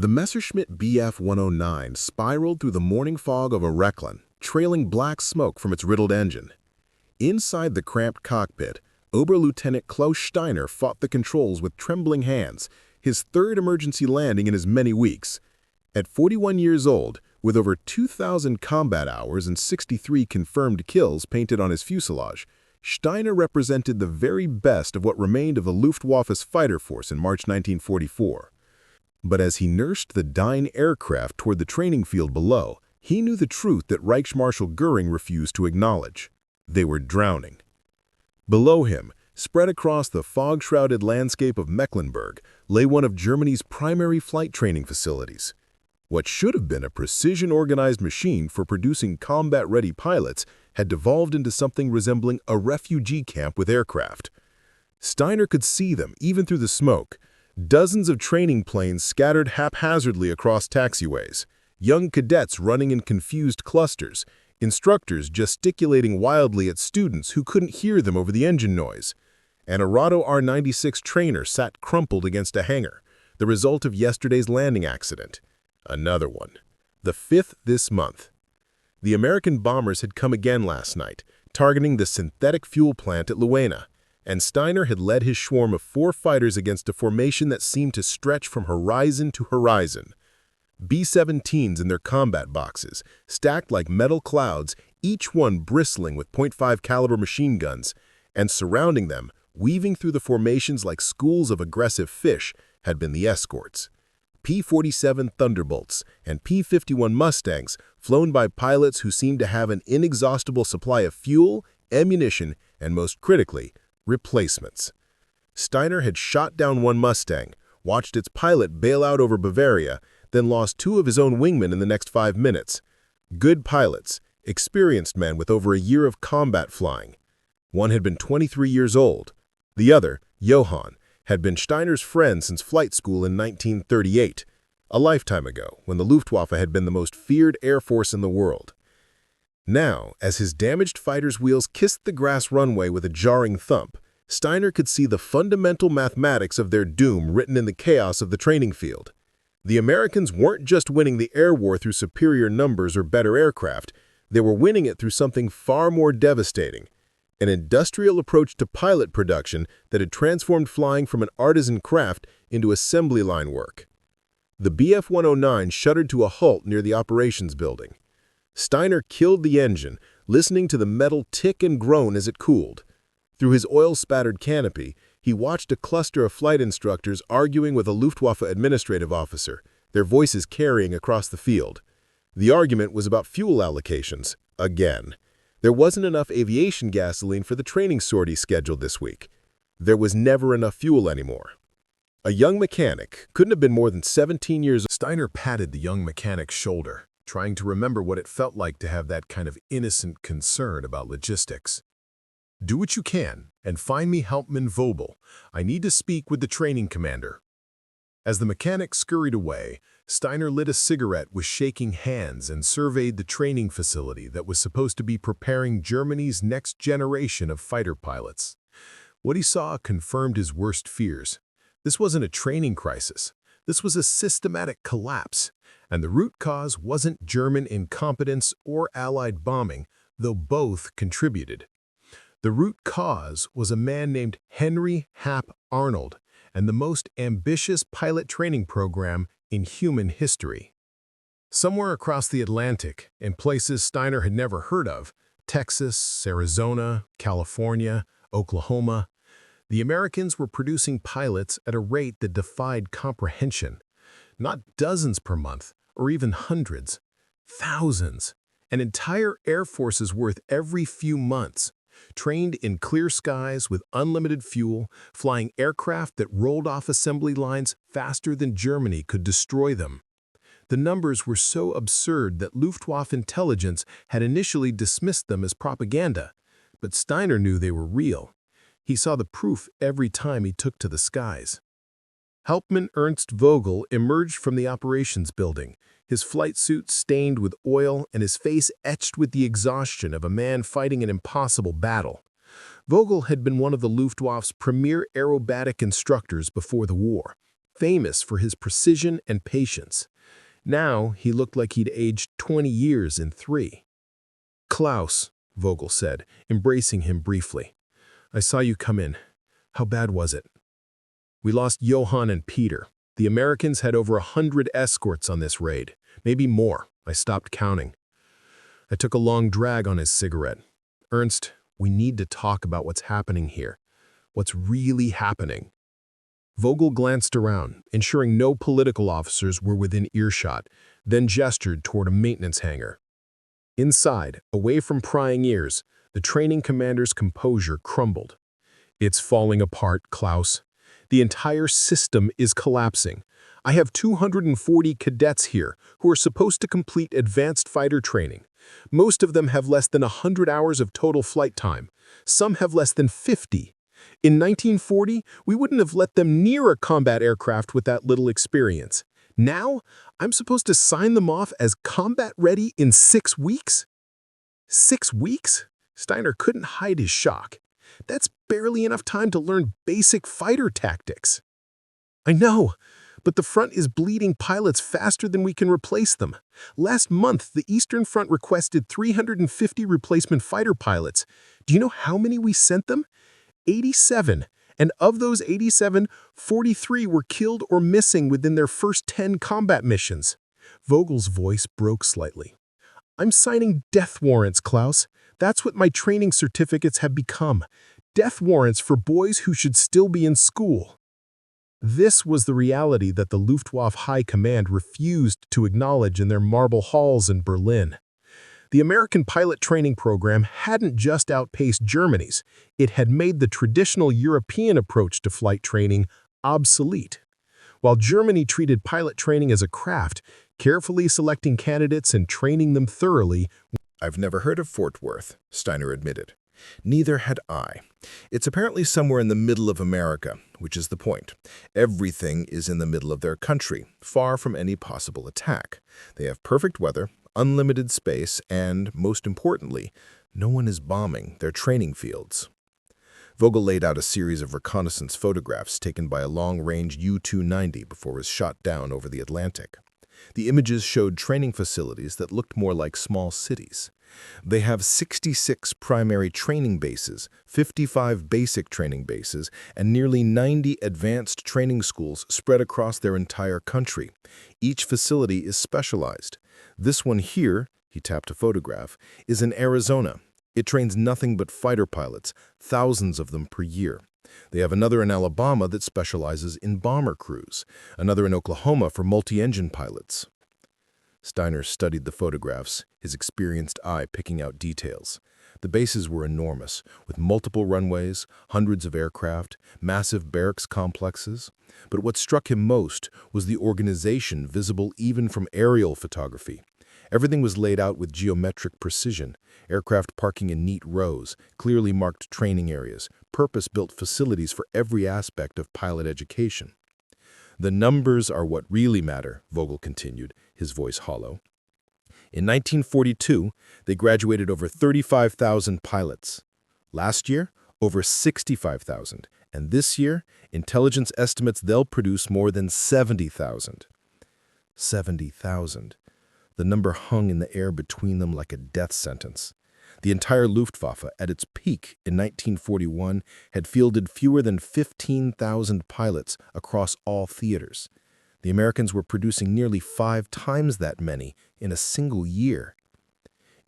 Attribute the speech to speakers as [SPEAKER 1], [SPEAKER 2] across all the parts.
[SPEAKER 1] The Messerschmitt Bf-109 spiraled through the morning fog of a Rechlin, trailing black smoke from its riddled engine. Inside the cramped cockpit, Oberlieutenant Klaus Steiner fought the controls with trembling hands, his third emergency landing in as many weeks. At 41 years old, with over 2,000 combat hours and 63 confirmed kills painted on his fuselage, Steiner represented the very best of what remained of the Luftwaffe's fighter force in March 1944. But as he nursed the dying aircraft toward the training field below, he knew the truth that Reichsmarshal Göring refused to acknowledge. They were drowning. Below him, spread across the fog-shrouded landscape of Mecklenburg, lay one of Germany's primary flight training facilities. What should have been a precision-organized machine for producing combat-ready pilots had devolved into something resembling a refugee camp with aircraft. Steiner could see them, even through the smoke. Dozens of training planes scattered haphazardly across taxiways, young cadets running in confused clusters, instructors gesticulating wildly at students who couldn't hear them over the engine noise. And a Rado R-96 trainer sat crumpled against a hangar, the result of yesterday's landing accident. Another one. The fifth this month. The American bombers had come again last night, targeting the synthetic fuel plant at Luena, and Steiner had led his swarm of 4 fighters against a formation that seemed to stretch from horizon to horizon. B-17s in their combat boxes, stacked like metal clouds, each one bristling with .5 caliber machine guns, and surrounding them, weaving through the formations like schools of aggressive fish, had been the escorts. P-47 Thunderbolts and P-51 Mustangs, flown by pilots who seemed to have an inexhaustible supply of fuel, ammunition, and most critically, replacements. Steiner had shot down one Mustang, watched its pilot bail out over Bavaria, then lost 2 of his own wingmen in the next 5 minutes. Good pilots, experienced men with over a year of combat flying. One had been 23 years old. The other, Johann, had been Steiner's friend since flight school in 1938, a lifetime ago when the Luftwaffe had been the most feared air force in the world. Now, as his damaged fighter's wheels kissed the grass runway with a jarring thump, Steiner could see the fundamental mathematics of their doom written in the chaos of the training field. The Americans weren't just winning the air war through superior numbers or better aircraft, they were winning it through something far more devastating. An industrial approach to pilot production that had transformed flying from an artisan craft into assembly line work. The Bf-109 shuddered to a halt near the operations building. Steiner killed the engine, listening to the metal tick and groan as it cooled. Through his oil-spattered canopy, he watched a cluster of flight instructors arguing with a Luftwaffe administrative officer, their voices carrying across the field. The argument was about fuel allocations, again. There wasn't enough aviation gasoline for the training sortie scheduled this week. There was never enough fuel anymore. A young mechanic, couldn't have been more than 17 years old. Steiner patted the young mechanic's shoulder, trying to remember what it felt like to have that kind of innocent concern about logistics. "Do what you can, and find me Hauptmann Vogel. I need to speak with the training commander." As the mechanic scurried away, Steiner lit a cigarette with shaking hands and surveyed the training facility that was supposed to be preparing Germany's next generation of fighter pilots. What he saw confirmed his worst fears. This wasn't a training crisis. This was a systematic collapse, and the root cause wasn't German incompetence or Allied bombing, though both contributed. The root cause was a man named Henry Hap Arnold and the most ambitious pilot training program in human history. Somewhere across the Atlantic, in places Steiner had never heard of, Texas, Arizona, California, Oklahoma, the Americans were producing pilots at a rate that defied comprehension. Not dozens per month, or even hundreds, thousands, and entire air forces worth every few months, trained in clear skies with unlimited fuel, flying aircraft that rolled off assembly lines faster than Germany could destroy them. The numbers were so absurd that Luftwaffe intelligence had initially dismissed them as propaganda, but Steiner knew they were real. He saw the proof every time he took to the skies. Hauptmann Ernst Vogel emerged from the operations building, his flight suit stained with oil and his face etched with the exhaustion of a man fighting an impossible battle. Vogel had been one of the Luftwaffe's premier aerobatic instructors before the war,
[SPEAKER 2] famous for his precision and patience. Now he looked like he'd aged 20 years in 3. "Klaus," Vogel said, embracing him briefly. "I saw you come in. How bad was it?" "We lost Johann and Peter. The Americans had over 100 escorts on this raid, maybe more. I stopped counting." I took a long drag on his cigarette. "Ernst, we need to talk about what's happening here. What's really happening." Vogel glanced around, ensuring no political officers were within earshot, then gestured toward a maintenance hangar. Inside, away from prying ears, the training commander's composure crumbled. "It's falling apart, Klaus. The entire system is collapsing. I have 240 cadets here who are supposed to complete advanced fighter training. Most of them have less than 100 hours of total flight time. Some have less than 50. In 1940, we wouldn't have let them near a combat aircraft with that little experience. Now, I'm supposed to sign them off as combat-ready in 6 weeks? 6 weeks?" Steiner couldn't hide his shock. "That's barely enough time to learn basic fighter tactics." "I know, but the front is bleeding pilots faster than we can replace them. Last month, the Eastern Front requested 350 replacement fighter pilots. Do you know how many we sent them? 87. And of those 87, 43 were killed or missing within their first 10 combat missions." Vogel's voice broke slightly. "I'm signing death warrants, Klaus. That's what my training certificates have become. Death warrants for boys who should still be in school." This was the reality that the Luftwaffe High Command refused to acknowledge in their marble halls in Berlin. The American pilot training program hadn't just outpaced Germany's, it had made the traditional European approach to flight training obsolete. While Germany treated pilot training as a craft, carefully selecting candidates and training them thoroughly.
[SPEAKER 1] "I've never heard of Fort Worth," Steiner admitted. "Neither had I. It's apparently somewhere in the middle of America, which is the point. Everything is in the middle of their country, far from any possible attack. They have perfect weather, unlimited space, and, most importantly, no one is bombing their training fields." Vogel laid out a series of reconnaissance photographs taken by a long-range U-290 before it was shot down over the Atlantic. The images showed training facilities that looked more like small cities. They have 66 primary training bases, 55 basic training bases, and nearly 90 advanced training schools spread across their entire country. Each facility is specialized. This one here, he tapped a photograph, is in Arizona. It trains nothing but fighter pilots, thousands of them per year. They have another in Alabama that specializes in bomber crews, another in Oklahoma for multi-engine pilots. Steiner studied the photographs, his experienced eye picking out details. The bases were enormous, with multiple runways, hundreds of aircraft, massive barracks complexes. But what struck him most was the organization visible even from aerial photography. Everything was laid out with geometric precision, aircraft parking in neat rows, clearly marked training areas, purpose-built facilities for every aspect of pilot education. "The numbers are what really matter," Vogel continued, his voice hollow. "In 1942, they graduated over 35,000 pilots. Last year, over 65,000. And this year, intelligence estimates they'll produce more than 70,000. 70,000. The number hung in the air between them like a death sentence. The entire Luftwaffe, at its peak in 1941, had fielded fewer than 15,000 pilots across all theaters. The Americans were producing nearly 5 times that many in a single year.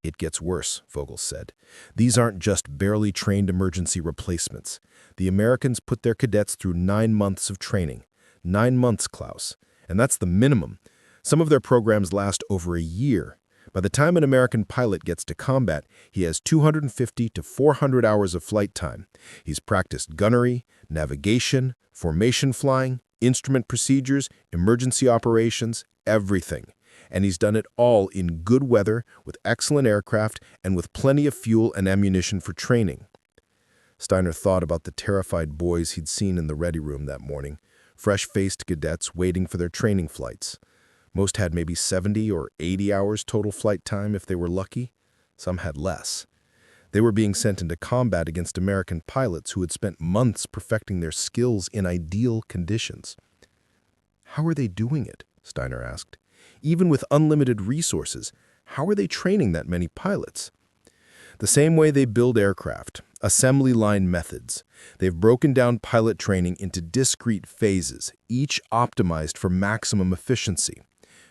[SPEAKER 1] "It gets worse," Vogel said. "These aren't just barely trained emergency replacements. The Americans put their cadets through 9 months of training. 9 months, Klaus. And that's the minimum. Some of their programs last over a year. By the time an American pilot gets to combat, he has 250 to 400 hours of flight time. He's practiced gunnery, navigation, formation flying, instrument procedures, emergency operations, everything. And he's done it all in good weather, with excellent aircraft, and with plenty of fuel and ammunition for training." Steiner thought about the terrified boys he'd seen in the ready room that morning, fresh-faced cadets waiting for their training flights. Most had maybe 70 or 80 hours total flight time if they were lucky. Some had less. They were being sent into combat against American pilots who had spent months perfecting their skills in ideal conditions.
[SPEAKER 2] How are they doing it? Steiner asked. Even with unlimited resources, how are they training that many pilots? The same way they build aircraft, assembly line methods. They've broken down pilot training into discrete phases, each optimized for maximum efficiency.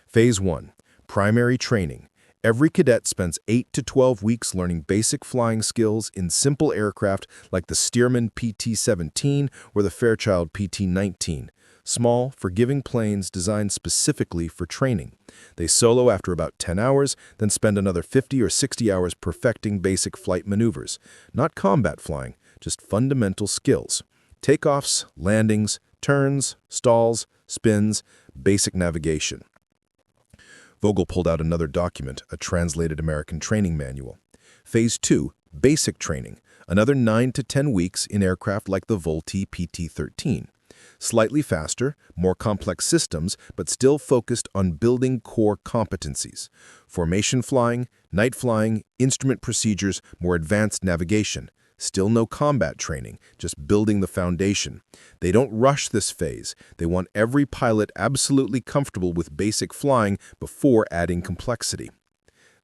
[SPEAKER 2] Phase 1, primary training. Every cadet spends 8 to 12 weeks learning basic flying skills in simple aircraft like the Stearman PT-17 or the Fairchild PT-19. Small, forgiving planes designed specifically for training. They solo after about 10 hours, then spend another 50 or 60 hours perfecting basic flight maneuvers. Not combat flying, just fundamental skills. Takeoffs, landings, turns, stalls, spins, basic navigation. Vogel pulled out another document, a translated American training manual. Phase 2, basic training. Another 9 to 10 weeks in aircraft like the Vultee PT-13. Slightly faster, more complex systems, but still focused on building core competencies. Formation flying, night flying, instrument procedures, more advanced navigation. Still no combat training, just building the foundation. They don't rush this phase. They want every pilot absolutely comfortable with basic flying before adding complexity.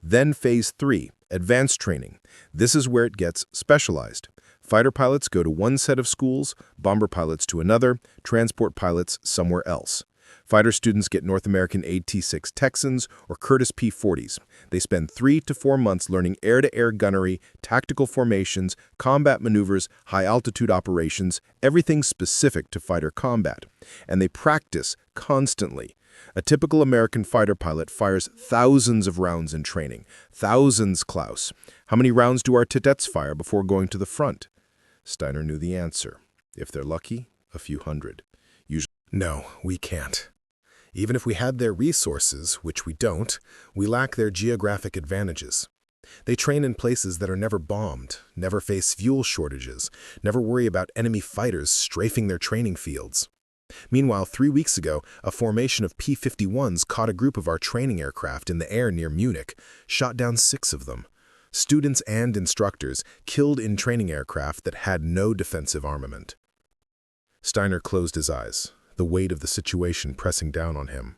[SPEAKER 2] Then Phase 3, advanced training. This is where it gets specialized. Fighter pilots go to one set of schools, bomber pilots to another, transport pilots somewhere else. Fighter students get North American AT-6 Texans or Curtiss P-40s. They spend 3 to 4 months learning air-to-air gunnery, tactical formations, combat maneuvers, high-altitude operations, everything specific to fighter combat. And they practice constantly. A typical American fighter pilot fires thousands of rounds in training. Thousands, Klaus. How many rounds do our Tidets fire before going to the front? Steiner knew the answer. If they're lucky, a few hundred.
[SPEAKER 1] No, we can't. Even if we had their resources, which we don't, we lack their geographic advantages. They train in places that are never bombed, never face fuel shortages, never worry about enemy fighters strafing their training fields. Meanwhile, 3 weeks ago, a formation of P-51s caught a group of our training aircraft in the air near Munich, shot down 6 of them. Students and instructors killed in training aircraft that had no defensive armament. Steiner closed his eyes, the weight of the situation pressing down on him.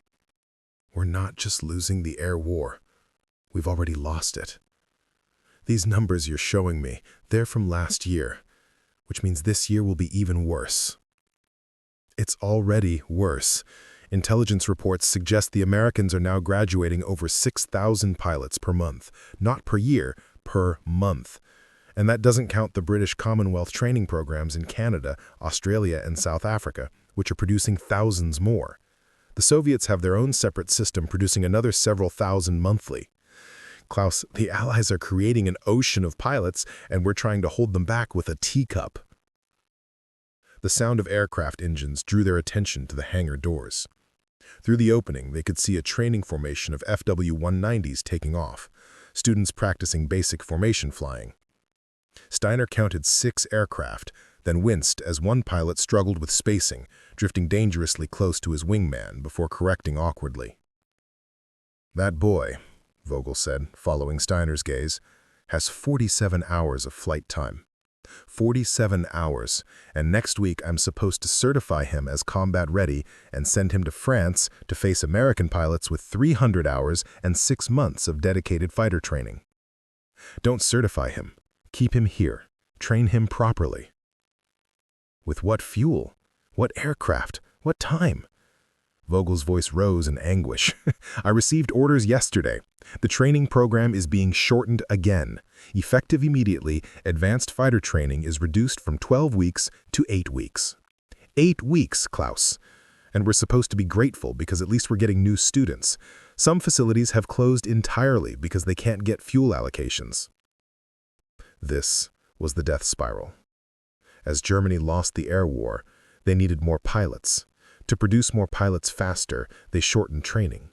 [SPEAKER 1] We're not just losing the air war. We've already lost it. These numbers you're showing me, they're from last year, which means this year will be even worse. It's already worse. Intelligence reports suggest the Americans are now graduating over 6,000 pilots per month, not per year, per month. And that doesn't count the British Commonwealth training programs in Canada, Australia, and South Africa, which are producing thousands more. The Soviets have their own separate system producing another several thousand monthly. Klaus, the Allies are creating an ocean of pilots, and we're trying to hold them back with a teacup. The sound of aircraft engines drew their attention to the hangar doors. Through the opening, they could see a training formation of FW-190s taking off, students practicing basic formation flying. Steiner counted 6 aircraft, then winced as one pilot struggled with spacing, drifting dangerously close to his wingman before correcting awkwardly. That boy, Vogel said, following Steiner's gaze, has 47 hours of flight time. 47 hours, and next week I'm supposed to certify him as combat ready and send him to France to face American pilots with 300 hours and 6 months of dedicated fighter training. Don't certify him. Keep him here. Train him properly. With what fuel? What aircraft? What time? Vogel's voice rose in anguish. I received orders yesterday. The training program is being shortened again. Effective immediately, advanced fighter training is reduced from 12 weeks to 8 weeks. 8 weeks, Klaus. And we're supposed to be grateful because at least we're getting new students. Some facilities have closed entirely because they can't get fuel allocations. This was the death spiral. As Germany lost the air war, they needed more pilots. To produce more pilots faster, they shortened training.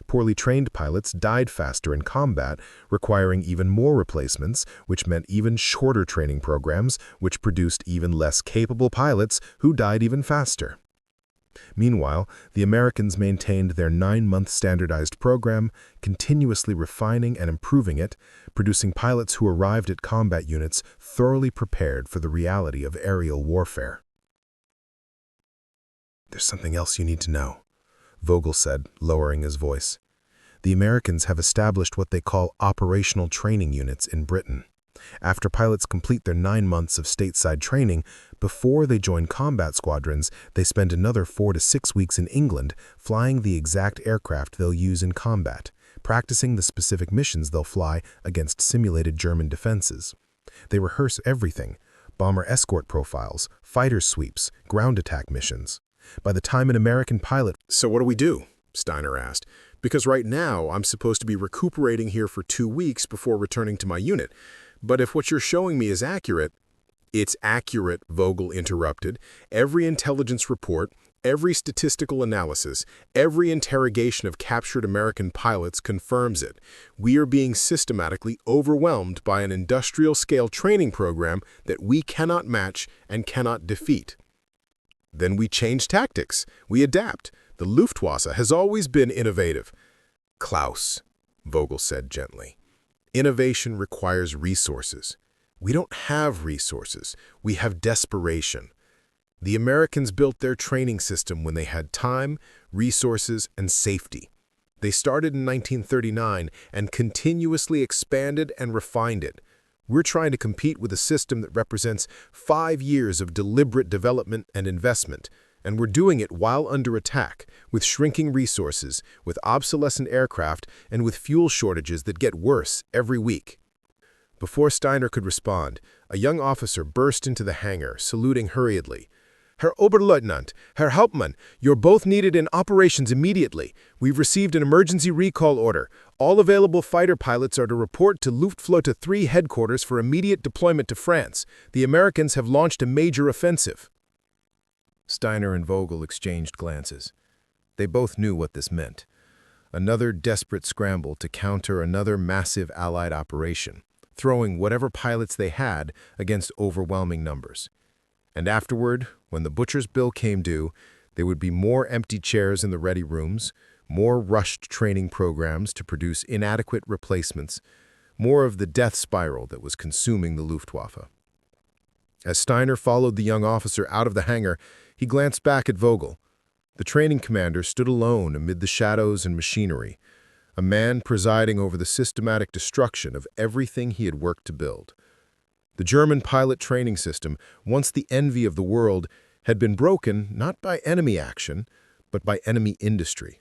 [SPEAKER 1] Poorly trained pilots died faster in combat, requiring even more replacements, which meant even shorter training programs, which produced even less capable pilots who died even faster. Meanwhile, the Americans maintained their 9-month standardized program, continuously refining and improving it, producing pilots who arrived at combat units thoroughly prepared for the reality of aerial warfare. There's something else you need to know,
[SPEAKER 2] Vogel said, lowering his voice. The Americans have established what they call operational training units in Britain. After pilots complete their 9 months of stateside training, before they join combat squadrons, they spend another 4 to 6 weeks in England flying the exact aircraft they'll use in combat, practicing the specific missions they'll fly against simulated German defenses. They rehearse everything: bomber escort profiles, fighter sweeps, ground attack missions. By the time an American pilot—
[SPEAKER 1] "So what do we do?" Steiner asked. "Because right now I'm supposed to be recuperating here for 2 weeks before returning to my unit. But if what you're showing me is accurate—" "It's accurate," Vogel interrupted. "Every intelligence report, every statistical analysis, every interrogation of captured American pilots confirms it. We are being systematically overwhelmed by an industrial-scale training program that we cannot match and cannot defeat." "Then we change tactics. We adapt. The Luftwaffe has always been innovative." "Klaus," Vogel said gently, "innovation requires resources. We don't have resources. We have desperation. The Americans built their training system when they had time, resources, and safety. They started in 1939 and continuously expanded and refined it. We're trying to compete with a system that represents 5 years of deliberate development and investment, and we're doing it while under attack, with shrinking resources, with obsolescent aircraft, and with fuel shortages that get worse every week." Before Steiner could respond, a young officer burst into the hangar, saluting hurriedly. "Herr Oberleutnant, Herr Hauptmann, you're both needed in operations immediately. We've received an emergency recall order. All available fighter pilots are to report to Luftwaffe 3 headquarters for immediate deployment to France. The Americans have launched a major offensive." Steiner and Vogel exchanged glances. They both knew what this meant. Another desperate scramble to counter another massive Allied operation, throwing whatever pilots they had against overwhelming numbers. And afterward, when the butcher's bill came due, there would be more empty chairs in the ready rooms, more rushed training programs to produce inadequate replacements, more of the death spiral that was consuming the Luftwaffe. As Steiner followed the young officer out of the hangar, he glanced back at Vogel. The training commander stood alone amid the shadows and machinery, a man presiding over the systematic destruction of everything he had worked to build. The German pilot training system, once the envy of the world, had been broken not by enemy action, but by enemy industry.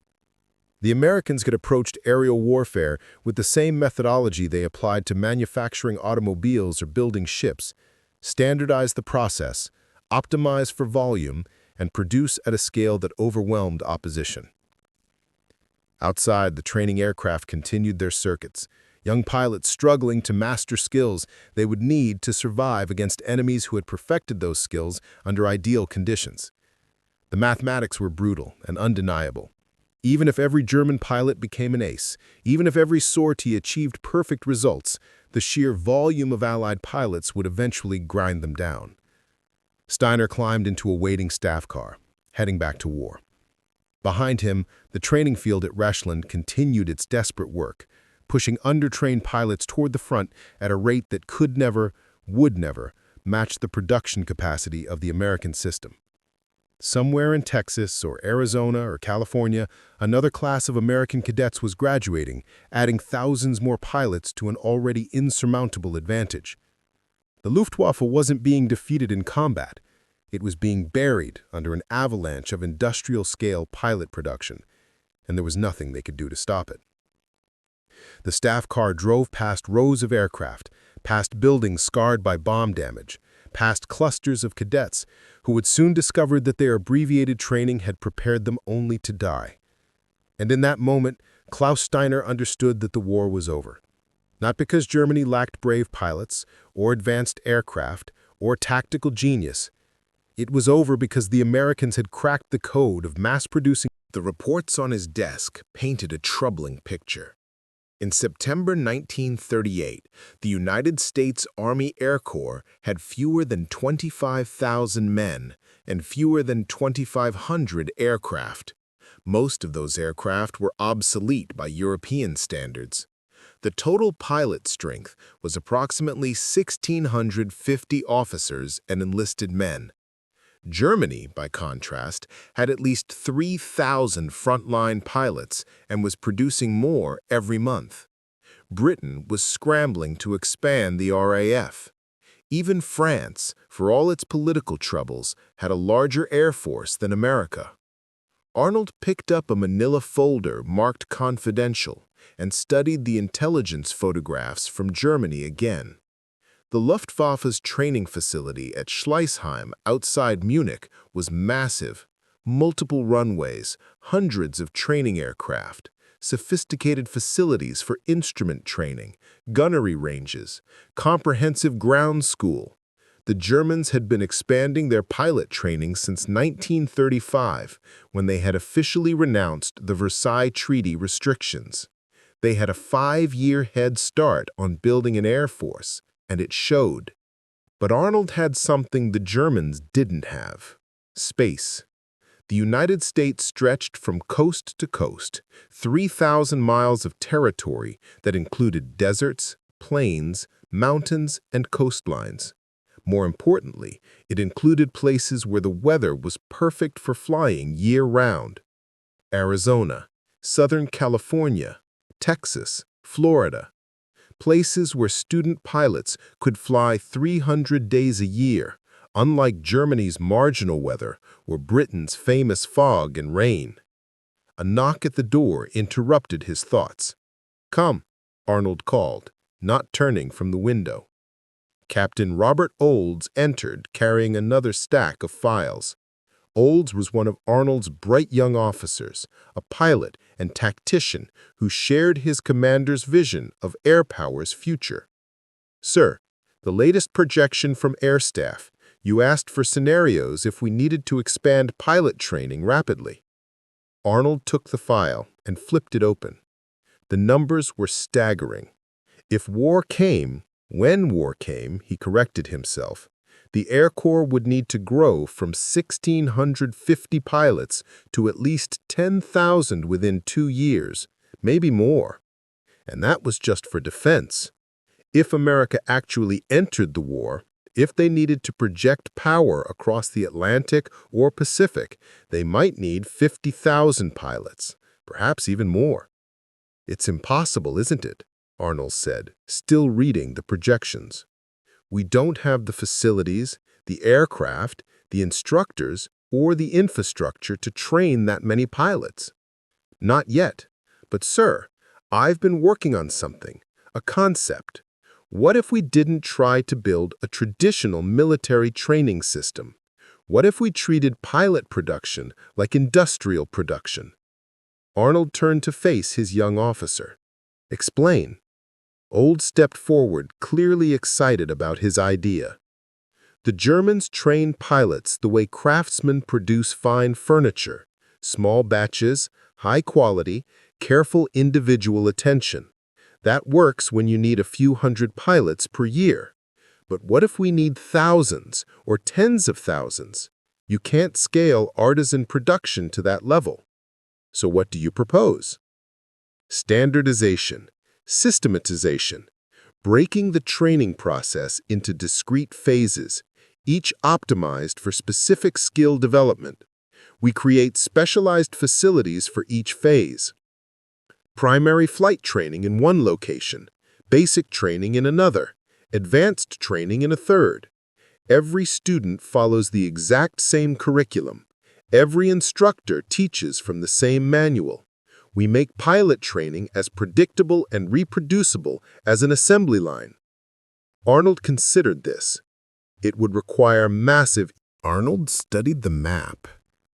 [SPEAKER 1] The Americans had approached aerial warfare with the same methodology they applied to manufacturing automobiles or building ships: standardize the process, optimize for volume, and produce at a scale that overwhelmed opposition. Outside, the training aircraft continued their circuits, young pilots struggling to master skills they would need to survive against enemies who had perfected those skills under ideal conditions. The mathematics were brutal and undeniable. Even if every German pilot became an ace, even if every sortie achieved perfect results, the sheer volume of Allied pilots would eventually grind them down. Steiner climbed into a waiting staff car, heading back to war. Behind him, the training field at Reschland continued its desperate work, pushing undertrained pilots toward the front at a rate that could never, would never, match the production capacity of the American system. Somewhere in Texas or Arizona or California, another class of American cadets was graduating, adding thousands more pilots to an already insurmountable advantage. The Luftwaffe wasn't being defeated in combat. It was being buried under an avalanche of industrial-scale pilot production, and there was nothing they could do to stop it. The staff car drove past rows of aircraft, past buildings scarred by bomb damage, past clusters of cadets who would soon discover that their abbreviated training had prepared them only to die. And in that moment, Klaus Steiner understood that the war was over. Not because Germany lacked brave pilots, or advanced aircraft, or tactical genius. It was over because the Americans had cracked the code of mass-producing. The reports on his desk painted a troubling picture. In September 1938, the United States Army Air Corps had fewer than 25,000 men and fewer than 2,500 aircraft. Most of those aircraft were obsolete by European standards. The total pilot strength was approximately 1,650 officers and enlisted men. Germany, by contrast, had at least 3,000 frontline pilots and was producing more every month. Britain was scrambling to expand the RAF. Even France, for all its political troubles, had a larger air force than America. Arnold picked up a manila folder marked confidential and studied the intelligence photographs from Germany again. The Luftwaffe's training facility at Schleißheim outside Munich was massive. Multiple runways, hundreds of training aircraft, sophisticated facilities for instrument training, gunnery ranges, comprehensive ground school. The Germans had been expanding their pilot training since 1935, when they had officially renounced the Versailles Treaty restrictions. They had a 5-year head start on building an air force, and it showed. But Arnold had something the Germans didn't have: space. The United States stretched from coast to coast, 3,000 miles of territory that included deserts, plains, mountains, and coastlines. More importantly, it included places where the weather was perfect for flying year-round: Arizona, Southern California, Texas, Florida. Places where student pilots could fly 300 days a year, unlike Germany's marginal weather or Britain's famous fog and rain. A knock at the door interrupted his thoughts. "Come," Arnold called, not turning from the window. Captain Robert Olds entered, carrying another stack of files. Olds was one of Arnold's bright young officers, a pilot and tactician who shared his commander's vision of air power's future. "Sir, the latest projection from Air Staff. You asked for scenarios if we needed to expand pilot training rapidly." Arnold took the file and flipped it open. The numbers were staggering. When war came, he corrected himself, the Air Corps would need to grow from 1,650 pilots to at least 10,000 within 2 years, maybe more. And that was just for defense. If America actually entered the war, if they needed to project power across the Atlantic or Pacific, they might need 50,000 pilots, perhaps even more. "It's impossible, isn't it?" Arnold said, still reading the projections. "We don't have the facilities, the aircraft, the instructors, or the infrastructure to train that many pilots." "Not yet. But, sir, I've been working on something, a concept. What if we didn't try to build a traditional military training system? What if we treated pilot production like industrial production?" Arnold turned to face his young officer. "Explain." Olds stepped forward, clearly excited about his idea. "The Germans train pilots the way craftsmen produce fine furniture: small batches, high quality, careful individual attention. That works when you need a few hundred pilots per year. But what if we need thousands or tens of thousands? You can't scale artisan production to that level. So what do you propose?" "Standardization, systematization, breaking the training process into discrete phases, each optimized for specific skill development. We create specialized facilities for each phase. Primary flight training in one location, basic training in another, advanced training in a third. Every student follows the exact same curriculum. Every instructor teaches from the same manual. We make pilot training as predictable and reproducible as an assembly line." Arnold considered this. It would require massive... Arnold studied the map.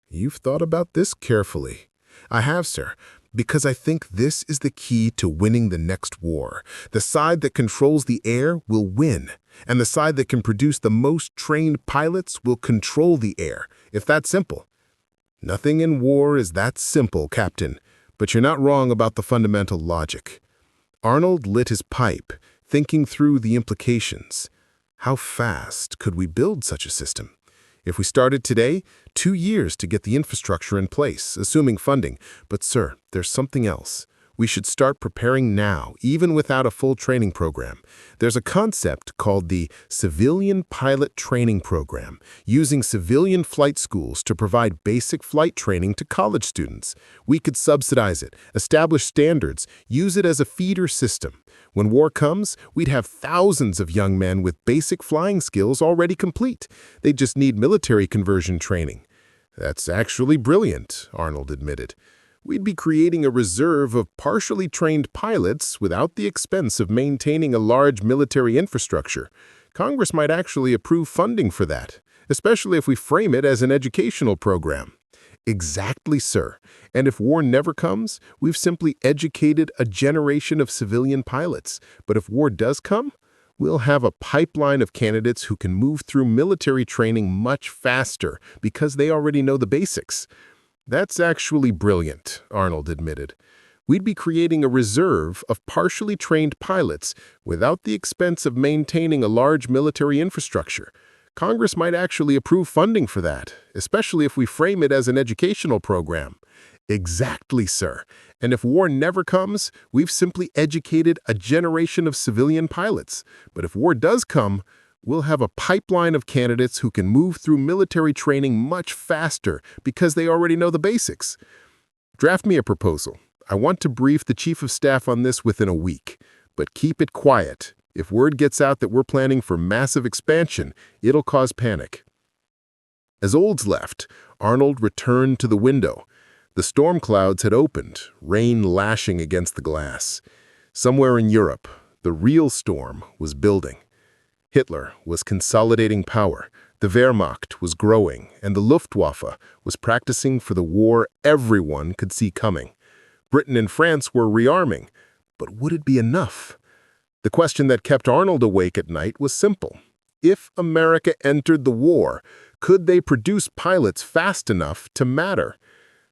[SPEAKER 1] "You've thought about this carefully." "I have, sir, because I think this is the key to winning the next war. The side that controls the air will win, and the side that can produce the most trained pilots will control the air. It's that simple." "Nothing in war is that simple, Captain. But you're not wrong about the fundamental logic." Arnold lit his pipe, thinking through the implications. How fast could we build such a system? If we started today, 2 years to get the infrastructure in place, assuming funding. But, sir, there's something else. We should start preparing now, even without a full training program. There's a concept called the Civilian Pilot Training Program, using civilian flight schools to provide basic flight training to college students. We could subsidize it, establish standards, use it as a feeder system. When war comes, we'd have thousands of young men with basic flying skills already complete. They just need military conversion training. That's actually brilliant, Arnold admitted. We'd be creating a reserve of partially trained pilots without the expense of maintaining a large military infrastructure. Congress might actually approve funding for that, especially if we frame it as an educational program. Exactly, sir. And if war never comes, we've simply educated a generation of civilian pilots. But if war does come, we'll have a pipeline of candidates who can move through military training much faster because they already know the basics. That's actually brilliant, Arnold admitted. We'd be creating a reserve of partially trained pilots without the expense of maintaining a large military infrastructure. Congress might actually approve funding for that, especially if we frame it as an educational program. Exactly, sir. And if war never comes, we've simply educated a generation of civilian pilots. But if war does come, we'll have a pipeline of candidates who can move through military training much faster because they already know the basics. Draft me a proposal. I want to brief the Chief of Staff on this within a week, but keep it quiet. If word gets out that we're planning for massive expansion, it'll cause panic. As Olds left, Arnold returned to the window. The storm clouds had opened, rain lashing against the glass. Somewhere in Europe, the real storm was building. Hitler was consolidating power, the Wehrmacht was growing, and the Luftwaffe was practicing for the war everyone could see coming. Britain and France were rearming, but would it be enough? The question that kept Arnold awake at night was simple. If America entered the war, could they produce pilots fast enough to matter?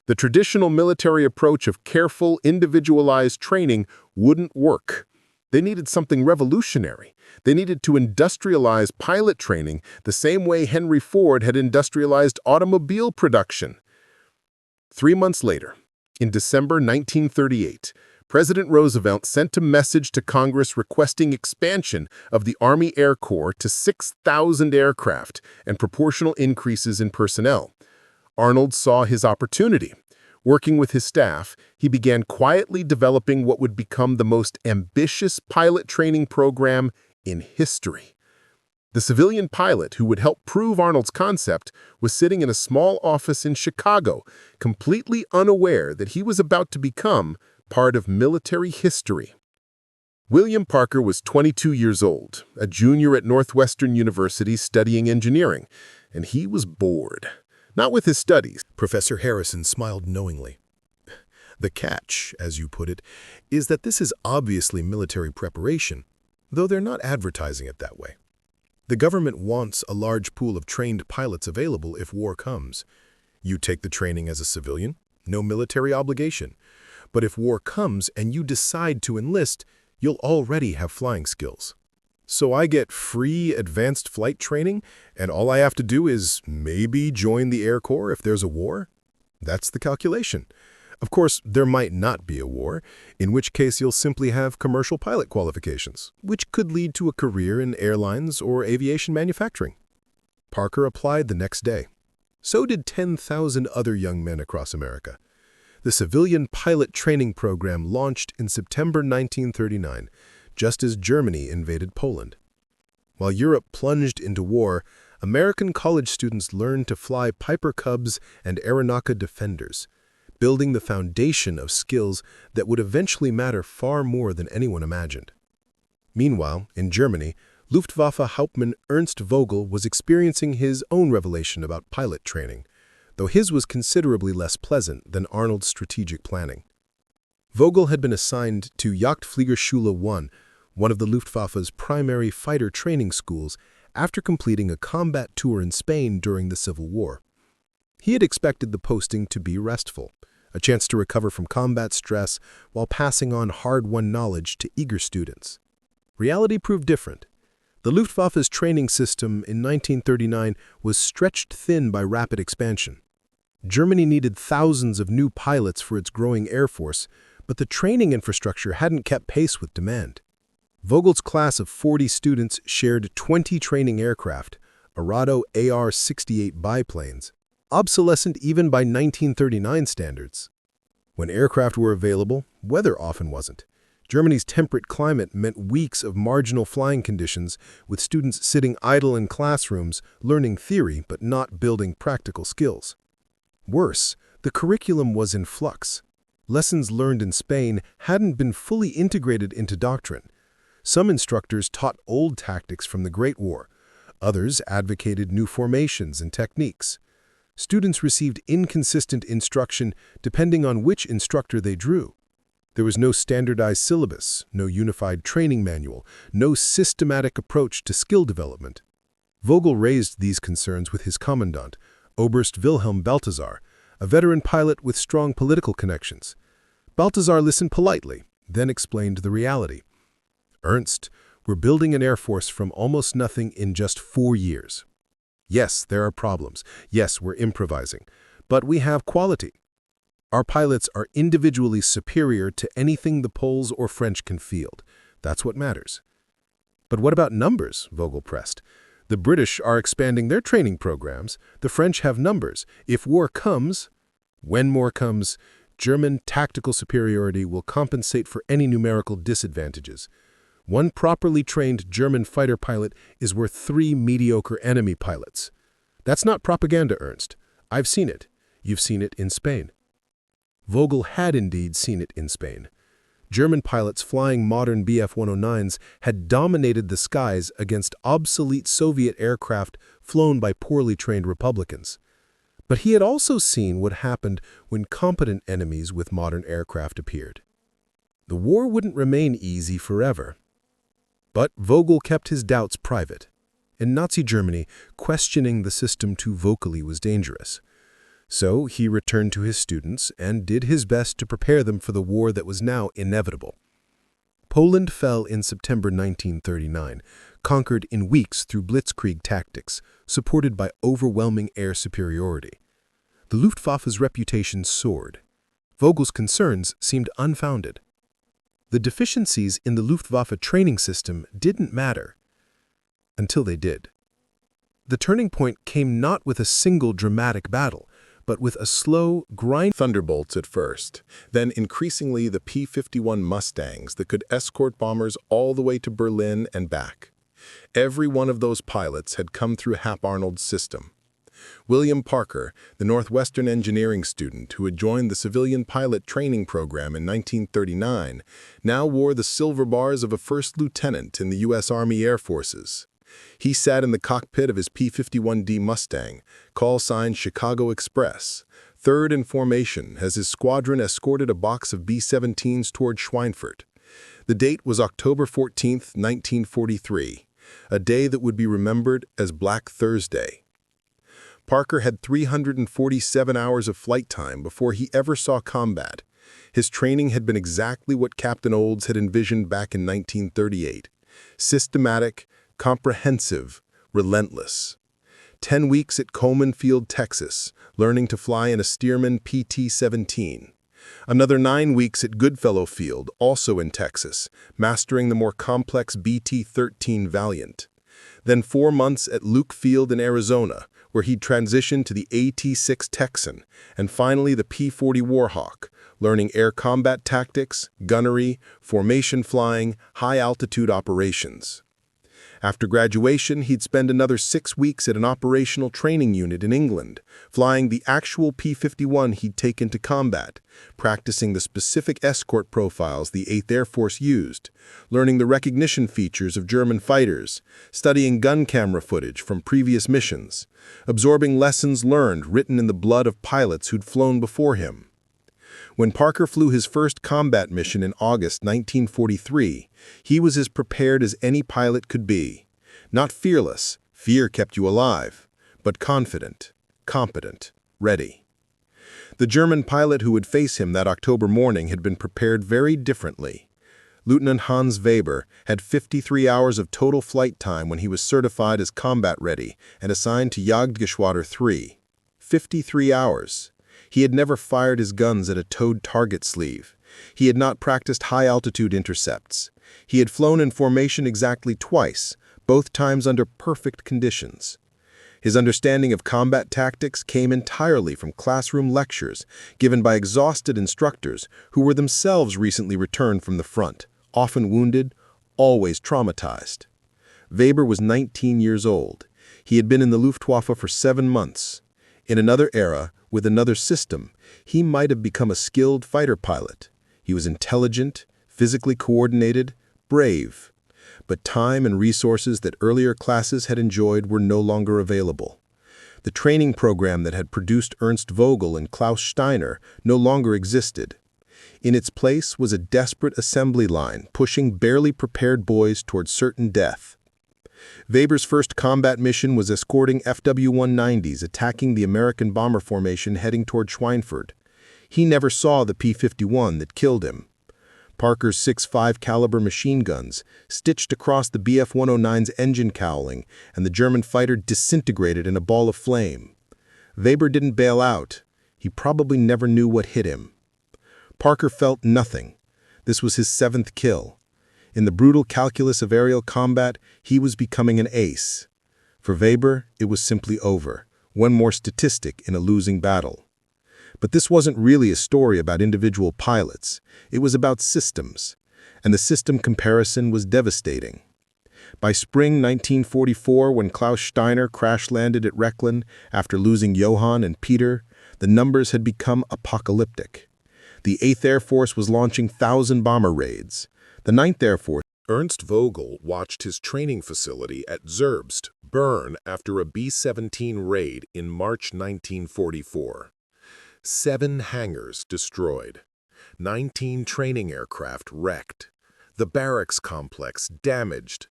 [SPEAKER 1] The traditional military approach of careful, individualized training wouldn't work. They needed something revolutionary. They needed to industrialize pilot training the same way Henry Ford had industrialized automobile production. 3 months later, in December 1938, President Roosevelt sent a message to Congress requesting expansion of the Army Air Corps to 6,000 aircraft and proportional increases in personnel. Arnold saw his opportunity. Working with his staff, he began quietly developing what would become the most ambitious pilot training program in history. The civilian pilot who would help prove Arnold's concept was sitting in a small office in Chicago, completely unaware that he was about to become part of military history. William Parker was 22 years old, a junior at Northwestern University studying engineering, and he was bored. Not with his studies.
[SPEAKER 2] Professor Harrison smiled knowingly. The catch, as you put it, is that this is obviously military preparation, though they're not advertising it that way. The government wants a large pool of trained pilots available if war comes. You take the training as a civilian, no military obligation. But if war comes and you decide to enlist, you'll already have flying skills. So I get free advanced flight training, and all I have to do is maybe join the Air Corps if there's a war? That's the calculation. Of course, there might not be a war, in which case you'll simply have commercial pilot qualifications, which could lead to a career in airlines or aviation manufacturing. Parker applied the next day. So did 10,000 other young men across America. The Civilian Pilot Training Program launched in September 1939, just as Germany invaded Poland. While Europe plunged into war, American college students learned to fly Piper Cubs and Aeronautica Defenders, building the foundation of skills that would eventually matter far more than anyone imagined. Meanwhile, in Germany, Luftwaffe Hauptmann Ernst Vogel was experiencing his own revelation about pilot training, though his was considerably less pleasant than Arnold's strategic planning. Vogel had been assigned to Jagdfliegerschule 1, one of the Luftwaffe's primary fighter training schools, after completing a combat tour in Spain during the Civil War. He had expected the posting to be restful, a chance to recover from combat stress while passing on hard-won knowledge to eager students. Reality proved different. The Luftwaffe's training system in 1939 was stretched thin by rapid expansion. Germany needed thousands of new pilots for its growing air force, but the training infrastructure hadn't kept pace with demand. Vogel's class of 40 students shared 20 training aircraft, Arado AR-68 biplanes, obsolescent even by 1939 standards. When aircraft were available, weather often wasn't. Germany's temperate climate meant weeks of marginal flying conditions, with students sitting idle in classrooms, learning theory but not building practical skills. Worse, the curriculum was in flux. Lessons learned in Spain hadn't been fully integrated into doctrine. Some instructors taught old tactics from the Great War. Others advocated new formations and techniques. Students received inconsistent instruction depending on which instructor they drew. There was no standardized syllabus, no unified training manual, no systematic approach to skill development. Vogel raised these concerns with his commandant, Oberst Wilhelm Balthasar, a veteran pilot with strong political connections. Balthasar listened politely, then explained the reality. Ernst, we're building an air force from almost nothing in just 4 years. Yes, there are problems. Yes, we're improvising. But we have quality. Our pilots are individually superior to anything the Poles or French can field. That's what matters. But what about numbers? Vogel pressed. The British are expanding their training programs. The French have numbers. If war comes, when war comes, German tactical superiority will compensate for any numerical disadvantages. One properly trained German fighter pilot is worth 3 mediocre enemy pilots. That's not propaganda, Ernst. I've seen it. You've seen it in Spain. Vogel had indeed seen it in Spain. German pilots flying modern Bf-109s had dominated the skies against obsolete Soviet aircraft flown by poorly trained Republicans. But he had also seen what happened when competent enemies with modern aircraft appeared. The war wouldn't remain easy forever. But Vogel kept his doubts private. In Nazi Germany, questioning the system too vocally was dangerous. So he returned to his students and did his best to prepare them for the war that was now inevitable. Poland fell in September 1939, conquered in weeks through blitzkrieg tactics, supported by overwhelming air superiority. The Luftwaffe's reputation soared. Vogel's concerns seemed unfounded. The deficiencies in the Luftwaffe training system didn't matter until they did. The turning point came not with a single dramatic battle, but with a slow, grind
[SPEAKER 1] Thunderbolts at first, then increasingly the P-51 Mustangs that could escort bombers all the way to Berlin and back. Every one of those pilots had come through Hap Arnold's system. William Parker, the Northwestern engineering student who had joined the civilian pilot training program in 1939, now wore the silver bars of a first lieutenant in the U.S. Army Air Forces. He sat in the cockpit of his P-51D Mustang, call sign Chicago Express, third in formation as his squadron escorted a box of B-17s toward Schweinfurt. The date was October 14, 1943, a day that would be remembered as Black Thursday. Parker had 347 hours of flight time before he ever saw combat. His training had been exactly what Captain Olds had envisioned back in 1938. Systematic, comprehensive, relentless. 10 weeks at Coleman Field, Texas, learning to fly in a Stearman PT-17. Another 9 weeks at Goodfellow Field, also in Texas, mastering the more complex BT-13 Valiant. Then 4 months at Luke Field in Arizona, where he'd transitioned to the AT-6 Texan, and finally the P-40 Warhawk, learning air combat tactics, gunnery, formation flying, high-altitude operations. After graduation, he'd spend another 6 weeks at an operational training unit in England, flying the actual P-51 he'd taken to combat, practicing the specific escort profiles the 8th Air Force used, learning the recognition features of German fighters, studying gun camera footage from previous missions, absorbing lessons learned written in the blood of pilots who'd flown before him. When Parker flew his first combat mission in August 1943, he was as prepared as any pilot could be. Not fearless, fear kept you alive, but confident, competent, ready. The German pilot who would face him that October morning had been prepared very differently. Lieutenant Hans Weber had 53 hours of total flight time when he was certified as combat ready and assigned to Jagdgeschwader 3. 53 hours. He had never fired his guns at a towed target sleeve. He had not practiced high-altitude intercepts. He had flown in formation exactly twice, both times under perfect conditions. His understanding of combat tactics came entirely from classroom lectures given by exhausted instructors who were themselves recently returned from the front, often wounded, always traumatized. Weber was 19 years old. He had been in the Luftwaffe for 7 months. In another era, with another system, he might have become a skilled fighter pilot. He was intelligent, physically coordinated, brave. But time and resources that earlier classes had enjoyed were no longer available. The training program that had produced Ernst Vogel and Klaus Steiner no longer existed. In its place was a desperate assembly line pushing barely prepared boys toward certain death. Weber's first combat mission was escorting FW-190s attacking the American bomber formation heading toward Schweinfurt. He never saw the P-51 that killed him. Parker's 6.5 caliber machine guns stitched across the Bf-109's engine cowling, and the German fighter disintegrated in a ball of flame. Weber didn't bail out. He probably never knew what hit him. Parker felt nothing. This was his 7th kill. In the brutal calculus of aerial combat, he was becoming an ace. For Weber, it was simply over, one more statistic in a losing battle. But this wasn't really a story about individual pilots. It was about systems, and the system comparison was devastating. By spring 1944, when Klaus Steiner crash-landed at Rechlin after losing Johann and Peter, the numbers had become apocalyptic. The 8th Air Force was launching 1,000 bomber raids. The 9th Air Force.
[SPEAKER 2] Ernst Vogel watched his training facility at Zerbst burn after a B-17 raid in March 1944. 7 hangars destroyed. 19 training aircraft wrecked. The barracks complex damaged.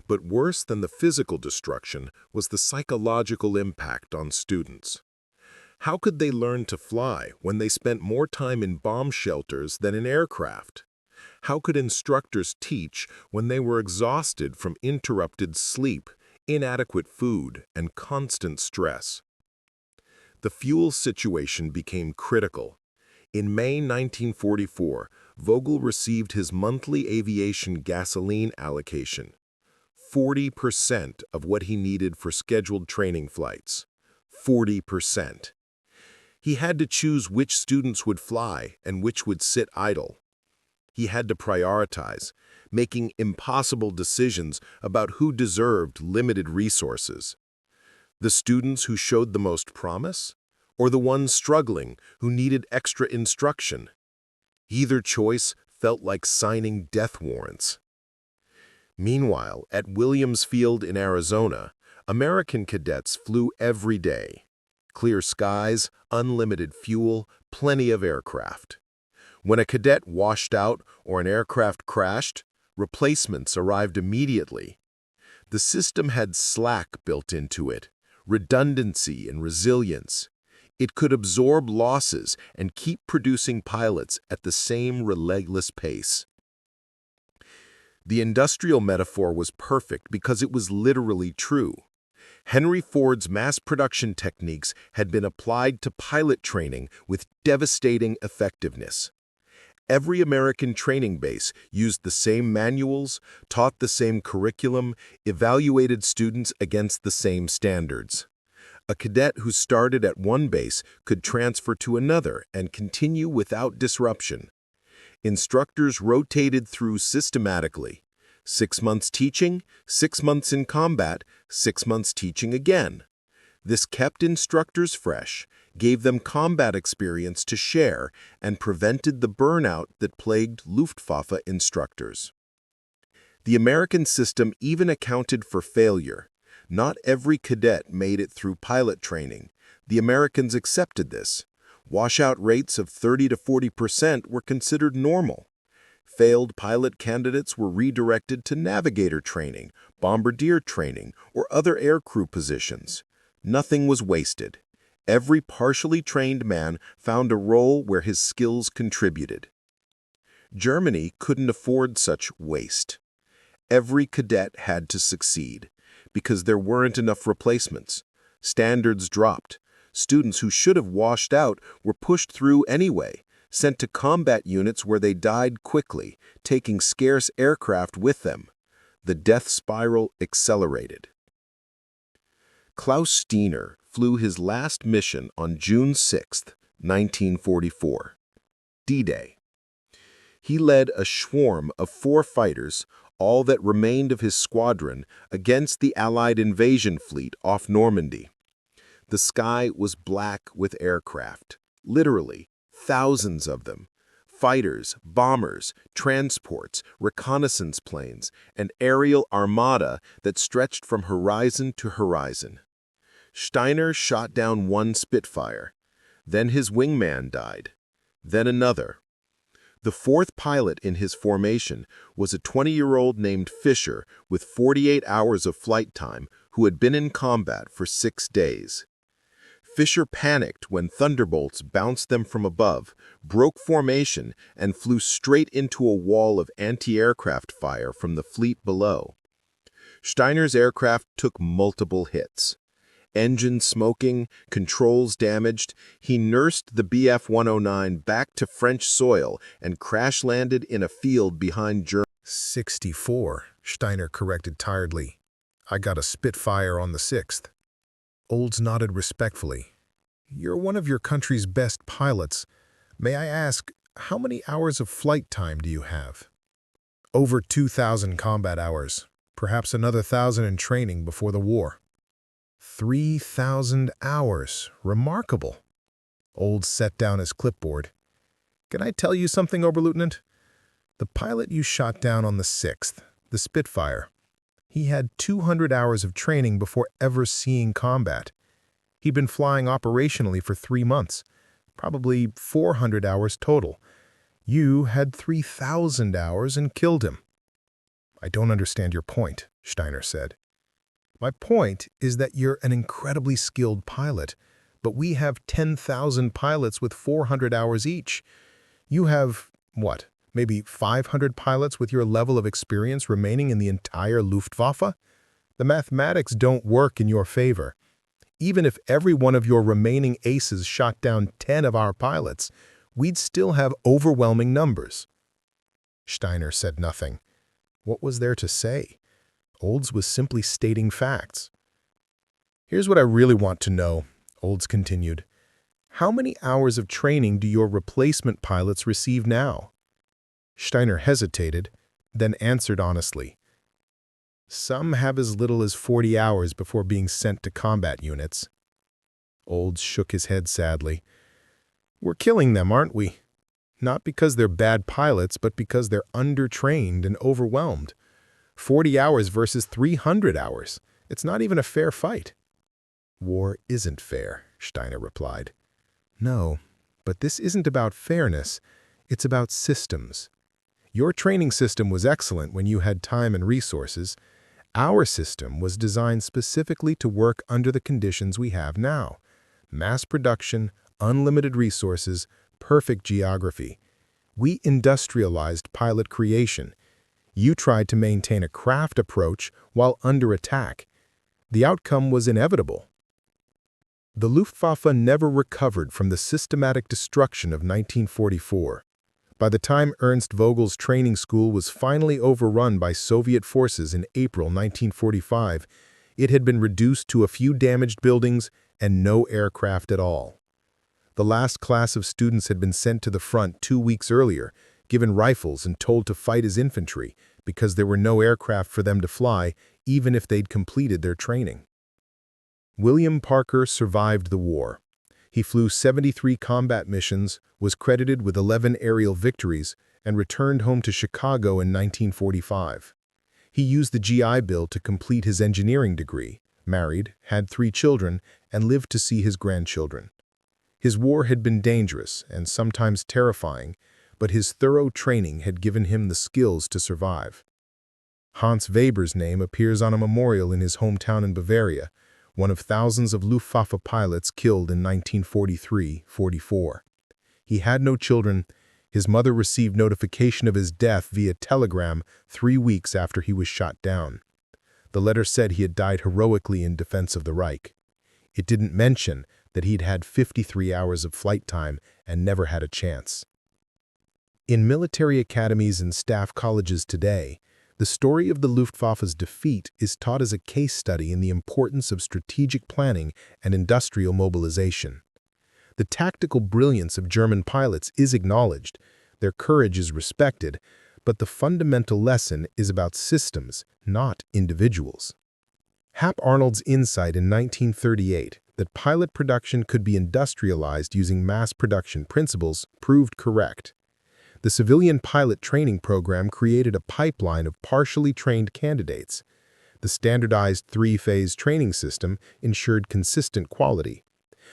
[SPEAKER 2] But worse than the physical destruction was the psychological impact on students. How could they learn to fly when they spent more time in bomb shelters than in aircraft? How could instructors teach when they were exhausted from interrupted sleep, inadequate food, and constant stress? The fuel situation became critical. In May 1944, Vogel received his monthly aviation gasoline allocation, 40% of what he needed for scheduled training flights. 40%. He had to choose which students would fly and which would sit idle. He had to prioritize, making impossible decisions about who deserved limited resources. The students who showed the most promise, or the ones struggling who needed extra instruction? Either choice felt like signing death warrants. Meanwhile, at Williams Field in Arizona, American cadets flew every day. Clear skies, unlimited fuel, plenty of aircraft. When a cadet washed out or an aircraft crashed, replacements arrived immediately. The system had slack built into it, redundancy and resilience. It could absorb losses and keep producing pilots at the same relentless pace. The industrial metaphor was perfect because it was literally true. Henry Ford's mass production techniques had been applied to pilot training with devastating effectiveness. Every American training base used the same manuals, taught the same curriculum, evaluated students against the same standards. A cadet who started at one base could transfer to another and continue without disruption. Instructors rotated through systematically. 6 months teaching, 6 months in combat, 6 months teaching again. This kept instructors fresh, gave them combat experience to share, and prevented the burnout that plagued Luftwaffe instructors. The American system even accounted for failure. Not every cadet made it through pilot training. The Americans accepted this. Washout rates of 30 to 40% were considered normal. Failed pilot candidates were redirected to navigator training, bombardier training, or other aircrew positions. Nothing was wasted. Every partially trained man found a role where his skills contributed. Germany couldn't afford such waste. Every cadet had to succeed, because there weren't enough replacements. Standards dropped. Students who should have washed out were pushed through anyway,
[SPEAKER 1] sent to combat units where they died quickly, taking scarce aircraft with them. The death spiral accelerated. Klaus Steiner flew his last mission on June 6, 1944, D-Day. He led a swarm of 4 fighters, all that remained of his squadron, against the Allied invasion fleet off Normandy. The sky was black with aircraft, literally thousands of them. Fighters, bombers, transports, reconnaissance planes, and aerial armada that stretched from horizon to horizon. Steiner shot down 1 Spitfire. Then his wingman died. Then another. The 4th pilot in his formation was a 20-year-old named Fischer with 48 hours of flight time who had been in combat for 6 days. Fischer panicked when thunderbolts bounced them from above, broke formation, and flew straight into a wall of anti-aircraft fire from the fleet below. Steiner's aircraft took multiple hits. Engines smoking, controls damaged, he nursed the Bf-109 back to French soil and crash-landed in a field behind Germany.
[SPEAKER 2] 64, Steiner corrected tiredly. I got a Spitfire on the 6th. Olds nodded respectfully. You're one of your country's best pilots. May I ask, how many hours of flight time do you have? Over 2,000 combat hours, perhaps another 1,000 in training before the war. 3,000 hours. Remarkable. Olds set down his clipboard. Can I tell you something, Oberleutnant? The pilot you shot down on the 6th, the Spitfire, he had 200 hours of training before ever seeing combat. He'd been flying operationally for 3 months, probably 400 hours total. You had 3,000 hours and killed him. I don't understand your point, Steiner said. My point is that you're an incredibly skilled pilot, but we have 10,000 pilots with 400 hours each. You have, what, maybe 500 pilots with your level of experience remaining in the entire Luftwaffe? The mathematics don't work in your favor. Even if every one of your remaining aces shot down 10 of our pilots, we'd still have overwhelming numbers. Steiner said nothing. What was there to say? Olds was simply stating facts. Here's what I really want to know, Olds continued. How many hours of training do your replacement pilots receive now? Steiner hesitated, then answered honestly. Some have as little as 40 hours before being sent to combat units. Olds shook his head sadly. We're killing them, aren't we? Not because they're bad pilots, but because they're undertrained and overwhelmed. 40 hours versus 300 hours. It's not even a fair fight. War isn't fair, Steiner replied. No, but this isn't about fairness. It's about systems. Your training system was excellent when you had time and resources. Our system was designed specifically to work under the conditions we have now. Mass production, unlimited resources, perfect geography. We industrialized pilot creation. You tried to maintain a craft approach while under attack. The outcome was inevitable. The Luftwaffe never recovered from the systematic destruction of 1944. By the time Ernst Vogel's training school was finally overrun by Soviet forces in April 1945, it had been reduced to a few damaged buildings and no aircraft at all. The last class of students had been sent to the front 2 weeks earlier, given rifles and told to fight as infantry because there were no aircraft for them to fly, even if they'd completed their training. William Parker survived the war. He flew 73 combat missions, was credited with 11 aerial victories, and returned home to Chicago in 1945. He used the GI Bill to complete his engineering degree, married, had 3 children, and lived to see his grandchildren. His war had been dangerous and sometimes terrifying, but his thorough training had given him the skills to survive. Hans Weber's name appears on a memorial in his hometown in Bavaria, one of thousands of Luftwaffe pilots killed in 1943-44. He had no children. His mother received notification of his death via telegram 3 weeks after he was shot down. The letter said he had died heroically in defense of the Reich. It didn't mention that he'd had 53 hours of flight time and never had a chance. In military academies and staff colleges today, the story of the Luftwaffe's defeat is taught as a case study in the importance of strategic planning and industrial mobilization. The tactical brilliance of German pilots is acknowledged, their courage is respected, but the fundamental lesson is about systems, not individuals. Hap Arnold's insight in 1938 that pilot production could be industrialized using mass production principles proved correct. The civilian pilot training program created a pipeline of partially trained candidates. The standardized three-phase training system ensured consistent quality.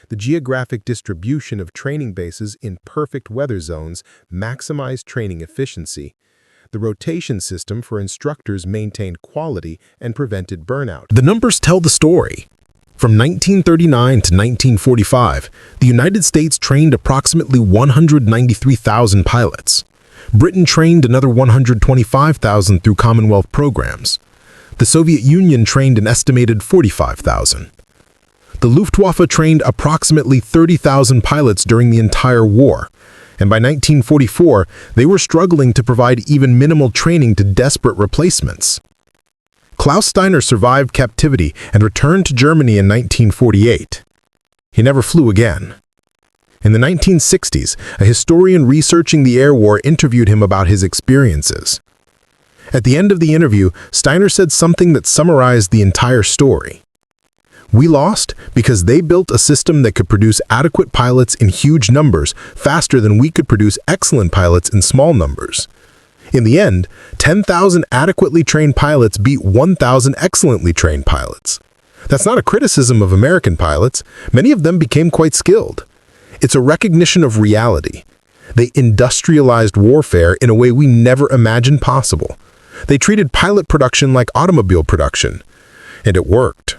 [SPEAKER 2] The geographic distribution of training bases in perfect weather zones maximized training efficiency. The rotation system for instructors maintained quality and prevented burnout.
[SPEAKER 1] The numbers tell the story. From 1939 to 1945, the United States trained approximately 193,000 pilots. Britain trained another 125,000 through Commonwealth programs. The Soviet Union trained an estimated 45,000. The Luftwaffe trained approximately 30,000 pilots during the entire war, and by 1944, they were struggling to provide even minimal training to desperate replacements. Klaus Steiner survived captivity and returned to Germany in 1948. He never flew again. In the 1960s, a historian researching the air war interviewed him about his experiences. At the end of the interview, Steiner said something that summarized the entire story. "We lost because they built a system that could produce adequate pilots in huge numbers faster than we could produce excellent pilots in small numbers. In the end, 10,000 adequately trained pilots beat 1,000 excellently trained pilots. That's not a criticism of American pilots. Many of them became quite skilled. It's a recognition of reality. They industrialized warfare in a way we never imagined possible. They treated pilot production like automobile production, and it worked."